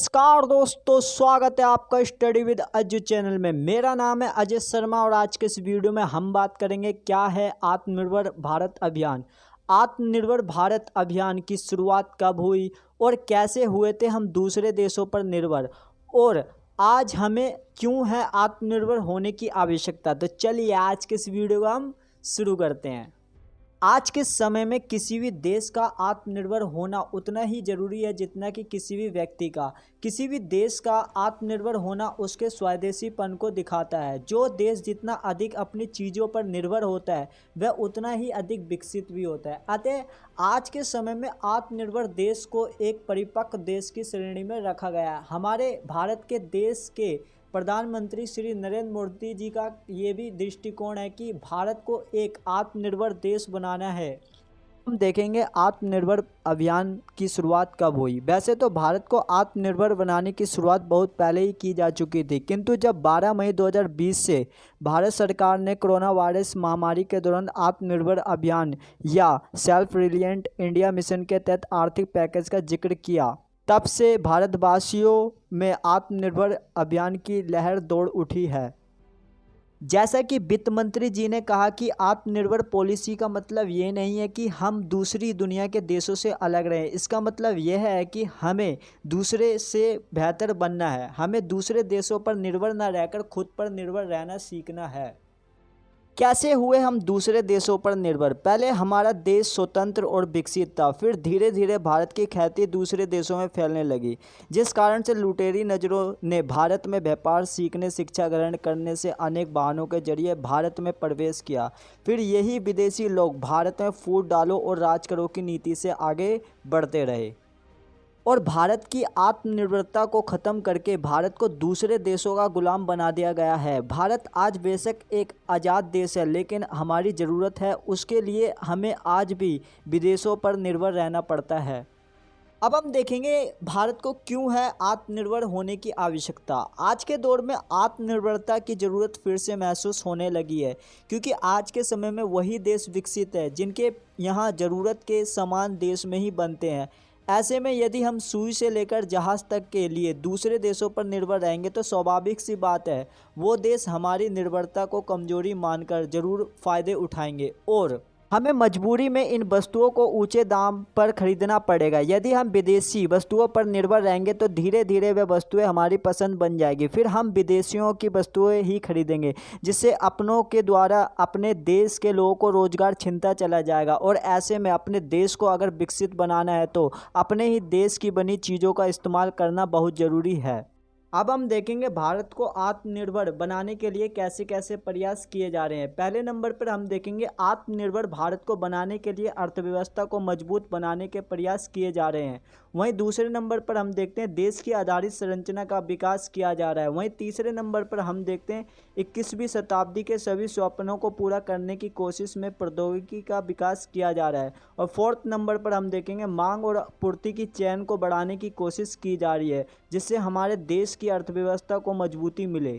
नमस्कार दोस्तों, स्वागत है आपका स्टडी विद अजय चैनल में। मेरा नाम है अजय शर्मा और आज के इस वीडियो में हम बात करेंगे क्या है आत्मनिर्भर भारत अभियान। आत्मनिर्भर भारत अभियान की शुरुआत कब हुई और कैसे हुए थे हम दूसरे देशों पर निर्भर, और आज हमें क्यों है आत्मनिर्भर होने की आवश्यकता। तो चलिए आज के इस वीडियो को हम शुरू करते हैं। आज के समय में किसी भी देश का आत्मनिर्भर होना उतना ही ज़रूरी है जितना कि किसी भी व्यक्ति का। किसी भी देश का आत्मनिर्भर होना उसके स्वदेशीपन को दिखाता है। जो देश जितना अधिक अपनी चीज़ों पर निर्भर होता है वह उतना ही अधिक विकसित भी होता है। अतः आज के समय में आत्मनिर्भर देश को एक परिपक्व देश की श्रेणी में रखा गया है। हमारे भारत के देश के प्रधानमंत्री श्री नरेंद्र मोदी जी का ये भी दृष्टिकोण है कि भारत को एक आत्मनिर्भर देश बनाना है। हम देखेंगे आत्मनिर्भर अभियान की शुरुआत कब हुई। वैसे तो भारत को आत्मनिर्भर बनाने की शुरुआत बहुत पहले ही की जा चुकी थी, किंतु जब 12 मई 2020 से भारत सरकार ने कोरोना वायरस महामारी के दौरान आत्मनिर्भर अभियान या सेल्फ रिलिएंट इंडिया मिशन के तहत आर्थिक पैकेज का जिक्र किया, तब से भारतवासियों में आत्मनिर्भर अभियान की लहर दौड़ उठी है। जैसा कि वित्त मंत्री जी ने कहा कि आत्मनिर्भर पॉलिसी का मतलब ये नहीं है कि हम दूसरी दुनिया के देशों से अलग रहें। इसका मतलब यह है कि हमें दूसरे से बेहतर बनना है। हमें दूसरे देशों पर निर्भर न रहकर खुद पर निर्भर रहना सीखना है। कैसे हुए हम दूसरे देशों पर निर्भर। पहले हमारा देश स्वतंत्र और विकसित था, फिर धीरे धीरे भारत की ख्याति दूसरे देशों में फैलने लगी, जिस कारण से लुटेरी नज़रों ने भारत में व्यापार सीखने, शिक्षा ग्रहण करने से अनेक बहानों के जरिए भारत में प्रवेश किया। फिर यही विदेशी लोग भारत में फूट डालो और राज करो की नीति से आगे बढ़ते रहे और भारत की आत्मनिर्भरता को ख़त्म करके भारत को दूसरे देशों का गुलाम बना दिया गया है। भारत आज बेशक एक आज़ाद देश है, लेकिन हमारी ज़रूरत है उसके लिए हमें आज भी विदेशों पर निर्भर रहना पड़ता है। अब हम देखेंगे भारत को क्यों है आत्मनिर्भर होने की आवश्यकता। आज के दौर में आत्मनिर्भरता की ज़रूरत फिर से महसूस होने लगी है, क्योंकि आज के समय में वही देश विकसित है जिनके यहाँ ज़रूरत के सामान देश में ही बनते हैं। ऐसे में यदि हम सुई से लेकर जहाज़ तक के लिए दूसरे देशों पर निर्भर रहेंगे तो स्वाभाविक सी बात है वो देश हमारी निर्भरता को कमज़ोरी मानकर ज़रूर फ़ायदे उठाएंगे और हमें मजबूरी में इन वस्तुओं को ऊंचे दाम पर खरीदना पड़ेगा। यदि हम विदेशी वस्तुओं पर निर्भर रहेंगे तो धीरे धीरे वे वस्तुएं हमारी पसंद बन जाएगी, फिर हम विदेशियों की वस्तुएं ही खरीदेंगे, जिससे अपनों के द्वारा अपने देश के लोगों को रोजगार छिनता चला जाएगा। और ऐसे में अपने देश को अगर विकसित बनाना है तो अपने ही देश की बनी चीज़ों का इस्तेमाल करना बहुत ज़रूरी है। अब हम देखेंगे भारत को आत्मनिर्भर बनाने के लिए कैसे कैसे प्रयास किए जा रहे हैं। पहले नंबर पर हम देखेंगे आत्मनिर्भर भारत को बनाने के लिए अर्थव्यवस्था को मजबूत बनाने के प्रयास किए जा रहे हैं। वहीं दूसरे नंबर पर हम देखते हैं देश की आधारित संरचना का विकास किया जा रहा है। वहीं तीसरे नंबर पर हम देखते हैं 21वीं शताब्दी के सभी स्वप्नों को पूरा करने की कोशिश में प्रौद्योगिकी का विकास किया जा रहा है। और फोर्थ नंबर पर हम देखेंगे मांग और आपूर्ति की चेन को बढ़ाने की कोशिश की जा रही है, जिससे हमारे देश की अर्थव्यवस्था को मजबूती मिले।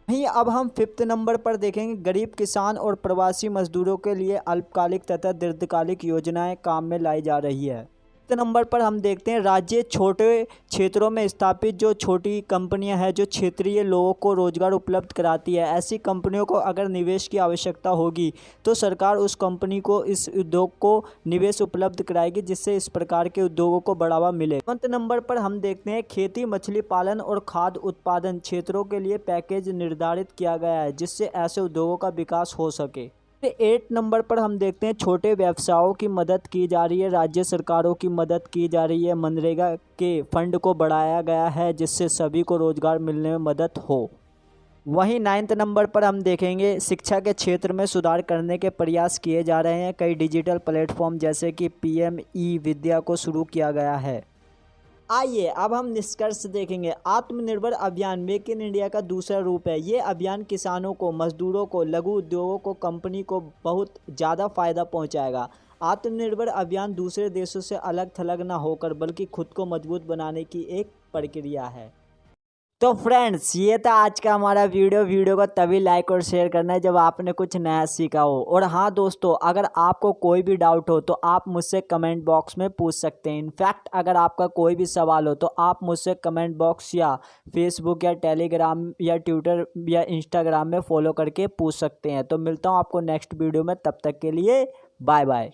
वहीं अब हम फिफ्थ नंबर पर देखेंगे गरीब किसान और प्रवासी मजदूरों के लिए अल्पकालिक तथा दीर्घकालिक योजनाएं काम में लाई जा रही है। नंबर पर हम देखते हैं राज्य छोटे क्षेत्रों में स्थापित जो छोटी कंपनियां हैं जो क्षेत्रीय लोगों को रोजगार उपलब्ध कराती है। ऐसी कंपनियों को अगर निवेश की आवश्यकता होगी तो सरकार उस कंपनी को इस उद्योग को निवेश उपलब्ध कराएगी, जिससे इस प्रकार के उद्योगों को बढ़ावा मिले। 7 नंबर पर हम देखते हैं खेती, मछली पालन और खाद्य उत्पादन क्षेत्रों के लिए पैकेज निर्धारित किया गया है, जिससे ऐसे उद्योगों का विकास हो सके। 8 नंबर पर हम देखते हैं छोटे व्यवसायों की मदद की जा रही है, राज्य सरकारों की मदद की जा रही है। मनरेगा के फंड को बढ़ाया गया है जिससे सभी को रोजगार मिलने में मदद हो। वहीं 9 नंबर पर हम देखेंगे शिक्षा के क्षेत्र में सुधार करने के प्रयास किए जा रहे हैं। कई डिजिटल प्लेटफॉर्म जैसे कि PM ई विद्या को शुरू किया गया है। आइए अब हम निष्कर्ष देखेंगे। आत्मनिर्भर अभियान मेक इन इंडिया का दूसरा रूप है। ये अभियान किसानों को, मजदूरों को, लघु उद्योगों को, कंपनी को बहुत ज़्यादा फायदा पहुंचाएगा। आत्मनिर्भर अभियान दूसरे देशों से अलग थलग ना होकर बल्कि खुद को मजबूत बनाने की एक प्रक्रिया है। तो फ्रेंड्स ये था आज का हमारा वीडियो को तभी लाइक और शेयर करना है जब आपने कुछ नया सीखा हो। और हाँ दोस्तों, अगर आपको कोई भी डाउट हो तो आप मुझसे कमेंट बॉक्स में पूछ सकते हैं। इनफैक्ट अगर आपका कोई भी सवाल हो तो आप मुझसे कमेंट बॉक्स या फेसबुक या टेलीग्राम या ट्विटर या इंस्टाग्राम में फॉलो करके पूछ सकते हैं। तो मिलता हूँ आपको नेक्स्ट वीडियो में, तब तक के लिए बाय बाय।